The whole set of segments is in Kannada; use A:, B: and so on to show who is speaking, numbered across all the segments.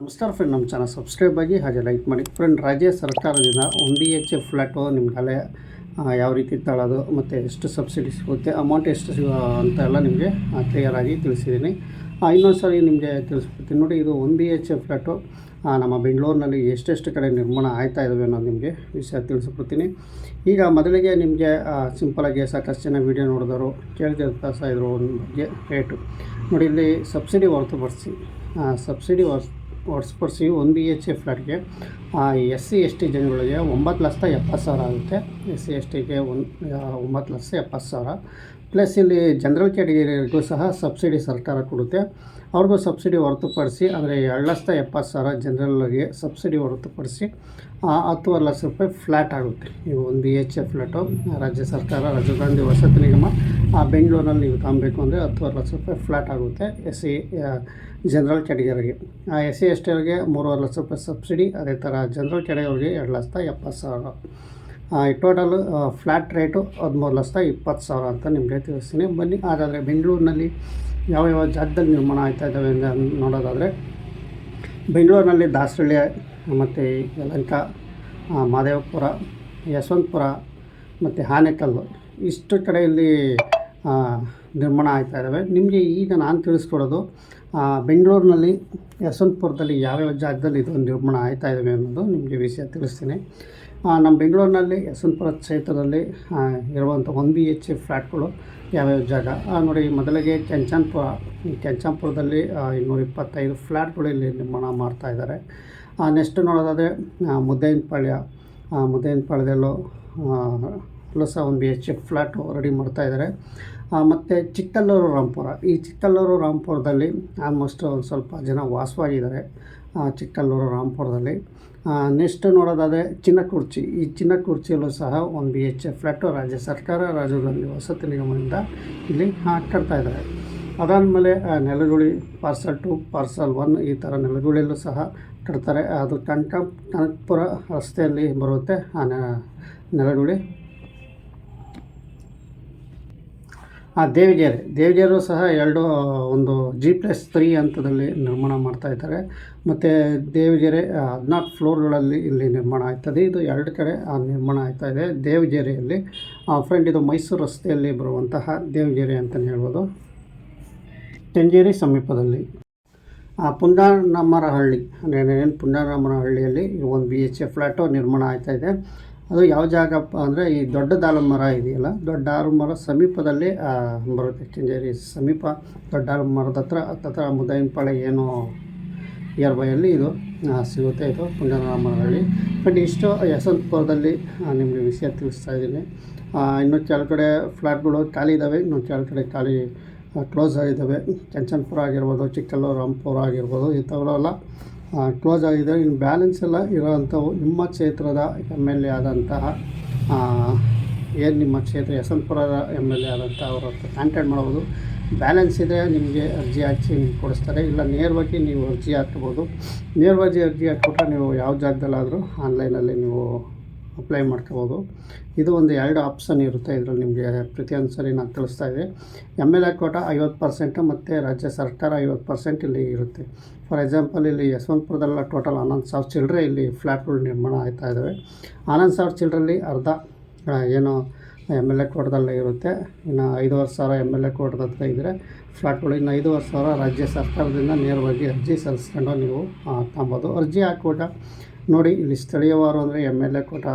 A: ನಮಸ್ಕಾರ ಫ್ರೆಂಡ್, ನಮ್ಮ ಚಾನಲ್ ಸಬ್ಸ್ಕ್ರೈಬ್ ಆಗಿ ಹಾಗೆ ಲೈಕ್ ಮಾಡಿ. ಫ್ರೆಂಡ್, ರಾಜ್ಯ ಸರ್ಕಾರದಿಂದ 1 BHK ಫ್ಲ್ಯಾಟು ನಿಮಗೆಲ್ಲ ಯಾವ ರೀತಿ ತಗೊಳ್ಳೋದು ಮತ್ತು ಎಷ್ಟು ಸಬ್ಸಿಡಿ ಸಿಗುತ್ತೆ, ಅಮೌಂಟ್ ಎಷ್ಟು ಅಂತ ಎಲ್ಲ ನಿಮಗೆ ಕ್ಲಿಯರಾಗಿ ತಿಳಿಸಿದ್ದೀನಿ. ಇನ್ನೊಂದು ಸಾರಿ ನಿಮಗೆ ತಿಳಿಸ್ಬಿಡ್ತೀನಿ ನೋಡಿ. ಇದು 1 BHK ಫ್ಲ್ಯಾಟು ನಮ್ಮ ಬೆಂಗಳೂರಿನಲ್ಲಿ ಎಷ್ಟೆಷ್ಟು ಕಡೆ ನಿರ್ಮಾಣ ಆಯ್ತಾ ಇದ್ದಾವೆ ಅನ್ನೋದು ನಿಮಗೆ ವಿಷಯ ತಿಳಿಸ್ಬಿಡ್ತೀನಿ. ಈಗ ಮೊದಲಿಗೆ ನಿಮಗೆ ಸಿಂಪಲಾಗಿ ಸಾಕಷ್ಟು ಜನ ವೀಡಿಯೋ ನೋಡಿದವರು ಕೇಳ್ತಿರ್ತಾ ಇದ್ರು ಒಂದು ಬಗ್ಗೆ ರೇಟು ನೋಡಿ. ಇಲ್ಲಿ ಸಬ್ಸಿಡಿ ಹೊರತುಪಡಿಸಿ ಹೊರತುಪಡಿಸಿ 1 BHK ಫ್ಲ್ಯಾಟ್ಗೆ SC/ST ಜನಗಳಿಗೆ 9,70,000 ಆಗುತ್ತೆ. SC/STಗೆ 9,70,000 ಪ್ಲಸ್ ಇಲ್ಲಿ ಜನರಲ್ ಕ್ಯಾಟಗರಿಗೂ ಸಹ ಸಬ್ಸಿಡಿ ಸರ್ಕಾರ ಕೊಡುತ್ತೆ. ಅವ್ರಿಗೂ ಸಬ್ಸಿಡಿ ಹೊರತುಪಡಿಸಿ ಅಂದರೆ 2,70,000 ಜನರಲ್ಗೆ ಸಬ್ಸಿಡಿ ಹೊರತುಪಡಿಸಿ 10.5 ಲಕ್ಷ ರೂಪಾಯಿ ಫ್ಲ್ಯಾಟ್ ಆಗುತ್ತೆ. ಇವು 1 BHK ಫ್ಲ್ಯಾಟು ರಾಜ್ಯ ಸರ್ಕಾರ, ರಾಜೀವ್ ಗಾಂಧಿ ವಸತಿ ನಿಗಮ ಬೆಂಗಳೂರಿನಲ್ಲಿ ನೀವು ತಗೊಬೇಕು ಅಂದರೆ 10.5 ಲಕ್ಷ ರೂಪಾಯಿ ಫ್ಲ್ಯಾಟ್ ಆಗುತ್ತೆ. ಜನರಲ್ ಕ್ಯಾಟಗರಿಗೆ. SC/STಗೆ 3.5 ಲಕ್ಷ ರೂಪಾಯಿ ಸಬ್ಸಿಡಿ. ಅದೇ ಥರ ಜನರಲ್ ಕ್ಯಾಟಗರಿಗೆ 2,70,000. ಈ ಟೋಟಲ್ ಫ್ಲ್ಯಾಟ್ ರೇಟು 13,20,000 ಅಂತ ನಿಮಗೆ ತಿಳಿಸ್ತೀನಿ. ಬನ್ನಿ, ಹಾಗಾದರೆ ಬೆಂಗಳೂರಿನಲ್ಲಿ ಯಾವ ಜಾಗದಲ್ಲಿ ನಿರ್ಮಾಣ ಆಗ್ತಾ ಇದ್ದಾವೆ ಅಂತ ನೋಡೋದಾದರೆ, ಬೆಂಗಳೂರಿನಲ್ಲಿ ದಾಸರಳ್ಳಿ ಮತ್ತು ಯಲಹಂಕ, ಮಹದೇವಪುರ, ಯಶವಂತಪುರ ಮತ್ತು ಆನೇಕಲ್ಲು ಇಷ್ಟು ಕಡೆಯಲ್ಲಿ ನಿರ್ಮಾಣ ಆಗ್ತಾ ಇದ್ದಾವೆ. ನಿಮಗೆ ಈಗ ನಾನು ತಿಳಿಸ್ಕೊಡೋದು ಬೆಂಗಳೂರಿನಲ್ಲಿ ಯಶವಂತಪುರದಲ್ಲಿ ಯಾವ್ಯಾವ ಜಾಗದಲ್ಲಿ ಇದು ನಿರ್ಮಾಣ ಆಗ್ತಾ ಇದ್ದಾವೆ ಅನ್ನೋದು ನಿಮಗೆ ವಿಷಯ ತಿಳಿಸ್ತೀನಿ. ನಮ್ಮ ಬೆಂಗಳೂರಿನಲ್ಲಿ ಯಶವಂತಪುರ ಕ್ಷೇತ್ರದಲ್ಲಿ ಇರುವಂಥ 1 BHK ಫ್ಲ್ಯಾಟ್ಗಳು ಯಾವ್ಯಾವ ಜಾಗ ನೋಡಿ. ಮೊದಲಿಗೆ ಕೆಂಚನಪುರ. ಈ ಕೆಂಚನಪುರದಲ್ಲಿ 225 ಫ್ಲ್ಯಾಟ್ಗಳು ಇಲ್ಲಿ ನಿರ್ಮಾಣ ಮಾಡ್ತಾಯಿದ್ದಾರೆ. ನೆಕ್ಸ್ಟ್ ನೋಡೋದಾದರೆ ಮುದ್ದೇನಪಾಳ್ಯದಲ್ಲೂ ಸಹ 1 BHK ಫ್ಲ್ಯಾಟು ರೆಡಿ ಮಾಡ್ತಾಯಿದ್ದಾರೆ. ಮತ್ತು ಚಿಕ್ಕಲ್ಲೂರು ರಾಂಪುರ. ಈ ಚಿಕ್ಕಲ್ಲೂರು ರಾಂಪುರದಲ್ಲಿ ಆಲ್ಮೋಸ್ಟ್ ಒಂದು ಸ್ವಲ್ಪ ಜನ ವಾಸವಾಗಿದ್ದಾರೆ. ಚಿಕ್ಕಲ್ಲೂರು ರಾಂಪುರದಲ್ಲಿ ನೆಕ್ಸ್ಟ್ ನೋಡೋದಾದರೆ ಚಿನ್ನಕುರ್ಚಿ. ಈ ಚಿನ್ನಕುರ್ಚಿಯಲ್ಲೂ ಸಹ 1 BHK ಫ್ಲ್ಯಾಟು ರಾಜ್ಯ ಸರ್ಕಾರ, ರಾಜೀವ್ ಗಾಂಧಿ ವಸತಿ ನಿಗಮದಿಂದ ಇಲ್ಲಿ ಕಟ್ತಾಯಿದ್ದಾರೆ. ಅದಾದಮೇಲೆ ನೆಲಗುಳಿ ಪಾರ್ಸಲ್ 2, ಪಾರ್ಸಲ್ 1 ಈ ಥರ ನೆಲಗುಳಿಯಲ್ಲೂ ಸಹ ಕಟ್ತಾರೆ. ಅದು ಕನಕಪುರ ರಸ್ತೆಯಲ್ಲಿ ಬರುತ್ತೆ ನೆಲಗುಳಿ. ದೇವಗೆರೆ ಸಹ ಒಂದು G+3 ಹಂತದಲ್ಲಿ ನಿರ್ಮಾಣ ಮಾಡ್ತಾಯಿದ್ದಾರೆ. ಮತ್ತು ದೇವಗೆರೆ 14 ಫ್ಲೋರ್ಗಳಲ್ಲಿ ಇಲ್ಲಿ ನಿರ್ಮಾಣ ಆಗ್ತದೆ. ಇದು 2 ಕಡೆ ನಿರ್ಮಾಣ ಆಗ್ತಾಯಿದೆ ದೇವಗೆರೆಯಲ್ಲಿ. ಫ್ರೆಂಡ್, ಇದು ಮೈಸೂರು ರಸ್ತೆಯಲ್ಲಿ ಬರುವಂತಹ ದೇವಗೆರೆ ಅಂತಲೇ ಹೇಳ್ಬೋದು. ಕೆಂಗೇರಿ ಸಮೀಪದಲ್ಲಿ ಪುಂಡಾನಮರಹಳ್ಳಿ ಪುಂಡಾನಮರಹಳ್ಳಿಯಲ್ಲಿ 1 BHK ಫ್ಲ್ಯಾಟು ನಿರ್ಮಾಣ ಆಗ್ತಾಯಿದೆ. ಅದು ಯಾವ ಜಾಗಪ್ಪ ಅಂದರೆ ಈ ದೊಡ್ಡ ಆಲಮರ ಇದೆಯಲ್ಲ, ದೊಡ್ಡ ಆಲಮರ ಸಮೀಪದಲ್ಲಿ ಬರುತ್ತೆ. ಕೆಂಗೇರಿ ಸಮೀಪ ದೊಡ್ಡ ಆಲಮರದ ಹತ್ರ ಮುದ್ದೇನಪಾಳ್ಯ ಏನು ಇಯರ್ಬೈಯಲ್ಲಿ ಇದು ಸಿಗುತ್ತೆ. ಇದು ಪುಂಡಾನಮರಹಳ್ಳಿ. ಬಟ್ ಇಷ್ಟು ಯಶವಂತಪುರದಲ್ಲಿ ನಿಮಗೆ ವಿಷಯ ತಿಳಿಸ್ತಾ ಇದ್ದೀನಿ. ಇನ್ನು ಕೆಳಗಡೆ ಫ್ಲ್ಯಾಟ್ಗಳು ಖಾಲಿ ಇದ್ದಾವೆ, ಇನ್ನು ಕೆಳಗಡೆ ಖಾಲಿ ಕ್ಲೋಸ್ ಆಗಿದ್ದಾವೆ. ಕೆಂಚನಪುರ ಆಗಿರ್ಬೋದು, ಚಿಕ್ಕಲ್ಲೂರು ರಾಂಪುರ ಆಗಿರ್ಬೋದು, ಇಂಥವೆಲ್ಲ ಕ್ಲೋಸ್ ಆಗಿದೆ. ಇನ್ನು ಬ್ಯಾಲೆನ್ಸ್ ಎಲ್ಲ ಇರೋವಂಥವು ನಿಮ್ಮ ಕ್ಷೇತ್ರದ MLA ಆದಂತಹ ಏನು ನಿಮ್ಮ ಕ್ಷೇತ್ರ ಯಶವಂತಪುರದ MLA ಆದಂಥ ಅವ್ರ ಹತ್ರ ಕಾಂಟ್ಯಾಕ್ಟ್ ಮಾಡ್ಬೋದು. ಬ್ಯಾಲೆನ್ಸ್ ಇದೆ ನಿಮಗೆ ಅರ್ಜಿ ಹಾಕಿ ನಿಮ್ಗೆ ಕೊಡಿಸ್ತಾರೆ. ಇಲ್ಲ ನೇರವಾಗಿ ನೀವು ಅರ್ಜಿ ಹಾಕ್ಬೋದು. ನೇರವಾಗಿ ಅರ್ಜಿ ಹಾಕ್ಬಿಟ್ರೆ ನೀವು ಯಾವ ಜಾಗದಲ್ಲಾದರೂ ಆನ್ಲೈನಲ್ಲಿ ನೀವು ಅಪ್ಲೈ ಮಾಡ್ಕೋಬೋದು. ಇದು ಒಂದು 2 ಆಪ್ಷನ್ ಇರುತ್ತೆ ಇದರಲ್ಲಿ. ನಿಮಗೆ ಪ್ರತಿಯೊಂದು ಸರಿ ನಾನು ತಿಳಿಸ್ತಾ ಇದ್ದೆ. MLA ಕೋಟ 50% ಮತ್ತು ರಾಜ್ಯ ಸರ್ಕಾರ 50% ಇಲ್ಲಿ ಇರುತ್ತೆ. ಫಾರ್ ಎಕ್ಸಾಂಪಲ್, ಇಲ್ಲಿ ಯಶವಂತಪುರದಲ್ಲ ಟೋಟಲ್ 11,000 ಚಿಲ್ಲರೆ ಇಲ್ಲಿ ಫ್ಲ್ಯಾಟ್ಗಳು ನಿರ್ಮಾಣ ಆಗ್ತಾ ಇದ್ದಾವೆ. 11,000 ಚಿಲ್ಲರಲ್ಲಿ ಅರ್ಧ ಏನು MLA ಕೋಟದಲ್ಲೇ ಇರುತ್ತೆ. ಇನ್ನು 5,500 MLA ಕೋಟದ ಹತ್ರ ಇದ್ದರೆ ಫ್ಲ್ಯಾಟ್ಗಳು. ಇನ್ನು 5,500 ರಾಜ್ಯ ಸರ್ಕಾರದಿಂದ ನೇರವಾಗಿ ಅರ್ಜಿ ಸಲ್ಲಿಸ್ಕೊಂಡು ನೀವು ತಗೊಬೋದು. ಅರ್ಜಿ ಹಾಕ್ಬಿಟ್ಟು ನೋಡಿ, ಇಲ್ಲಿ ಸ್ಥಳೀಯವಾರು ಅಂದರೆ MLA ಕೋಟ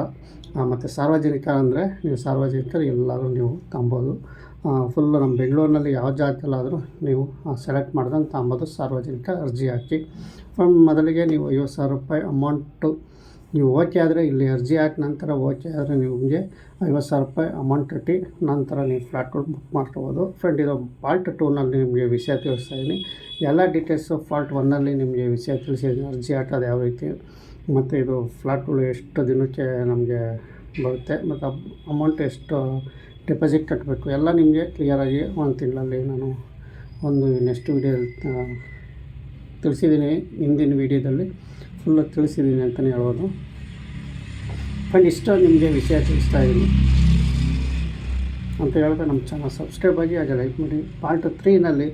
A: ಮತ್ತು ಸಾರ್ವಜನಿಕ ಅಂದರೆ ನೀವು ಸಾರ್ವಜನಿಕರು ಎಲ್ಲರೂ ನೀವು ತಗೊಬೋದು. ಫುಲ್ಲು ನಮ್ಮ ಬೆಂಗಳೂರಿನಲ್ಲಿ ಯಾವ ಜಾಗದಲ್ಲಾದರೂ ನೀವು ಸೆಲೆಕ್ಟ್ ಮಾಡ್ದಂಗೆ ತಗೊಬೋದು. ಸಾರ್ವಜನಿಕ ಅರ್ಜಿ ಹಾಕಿ ಮೊದಲಿಗೆ ನೀವು 50,000 ರೂಪಾಯಿ ಅಮೌಂಟು ನೀವು ಓಕೆ ಆದರೆ ಇಲ್ಲಿ ಅರ್ಜಿ ಹಾಕಿ ನಂತರ ಓಕೆ ಆದರೆ ನಿಮಗೆ 50,000 ರೂಪಾಯಿ ಅಮೌಂಟ್ ಕಟ್ಟಿ ನಂತರ ನೀವು ಫ್ಲ್ಯಾಟ್ಗಳು ಬುಕ್ ಮಾಡ್ಕೋಬೋದು. ಫ್ರೆಂಡ್, ಇದು ಪಾರ್ಟ್ 2ನಲ್ಲಿ ನಿಮಗೆ ವಿಷಯ ತಿಳಿಸ್ತಾಯಿದ್ದೀನಿ. ಎಲ್ಲ ಡೀಟೇಲ್ಸು ಪಾರ್ಟ್ 1ನಲ್ಲಿ ನಿಮಗೆ ವಿಷಯ ತಿಳಿಸಿದ್ದೀನಿ. ಅರ್ಜಿ ಹಾಕೋದು ಯಾವ ರೀತಿ ಮತ್ತು ಇದು ಫ್ಲ್ಯಾಟ್ಗಳು ಎಷ್ಟು ದಿನಕ್ಕೆ ನಮಗೆ ಬರುತ್ತೆ ಮತ್ತು ಅಮೌಂಟ್ ಎಷ್ಟು ಡೆಪಾಸಿಟ್ ಕಟ್ಟಬೇಕು ಎಲ್ಲ ನಿಮಗೆ ಕ್ಲಿಯರಾಗಿ 1 ತಿಂಗಳಲ್ಲಿ ನಾನು ಒಂದು ನೆಕ್ಸ್ಟ್ ವೀಡಿಯೋದಲ್ಲಿ ತಿಳಿಸಿದ್ದೀನಿ. ಹಿಂದಿನ ವೀಡಿಯೋದಲ್ಲಿ ಫುಲ್ಲು ತಿಳಿಸಿದ್ದೀನಿ ಅಂತಲೇ ಹೇಳ್ಬೋದು. ಫ್ರೆಂಡ್, ಇಷ್ಟು ನಿಮಗೆ ವಿಷಯ ತಿಳಿಸ್ತಾ ಇದ್ದೀನಿ ಅಂತ ಹೇಳ್ತಾ ನಮ್ಮ ಚಾನಲ್ ಸಬ್ಸ್ಕ್ರೈಬ್ ಆಗಿ ಹಾಗೆ ಲೈಕ್ ಮಾಡಿ. ಪಾರ್ಟ್ 3ನಲ್ಲಿ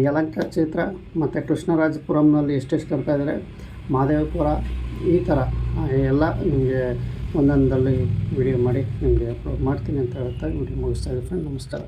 A: ಯಲಹಂಕ ಕ್ಷೇತ್ರ ಮತ್ತು ಕೃಷ್ಣರಾಜಪುರಂನಲ್ಲಿ ಎಷ್ಟೆಷ್ಟು ಕಟ್ತಾ ಇದ್ದಾರೆ, ಮಹದೇವಪುರ, ಈ ಥರ ಎಲ್ಲ ನಿಮಗೆ ಒಂದೊಂದಲ್ಲಿ ವಿಡಿಯೋ ಮಾಡಿ ನಿಮಗೆ ಅಪ್ಲೋಡ್ ಮಾಡ್ತೀನಿ ಅಂತ ಹೇಳ್ತಾ ವಿಡಿಯೋ ಮುಗಿಸ್ತಾ ಇದ್ದೀನಿ ಫ್ರೆಂಡ್. ನಮಸ್ಕಾರ.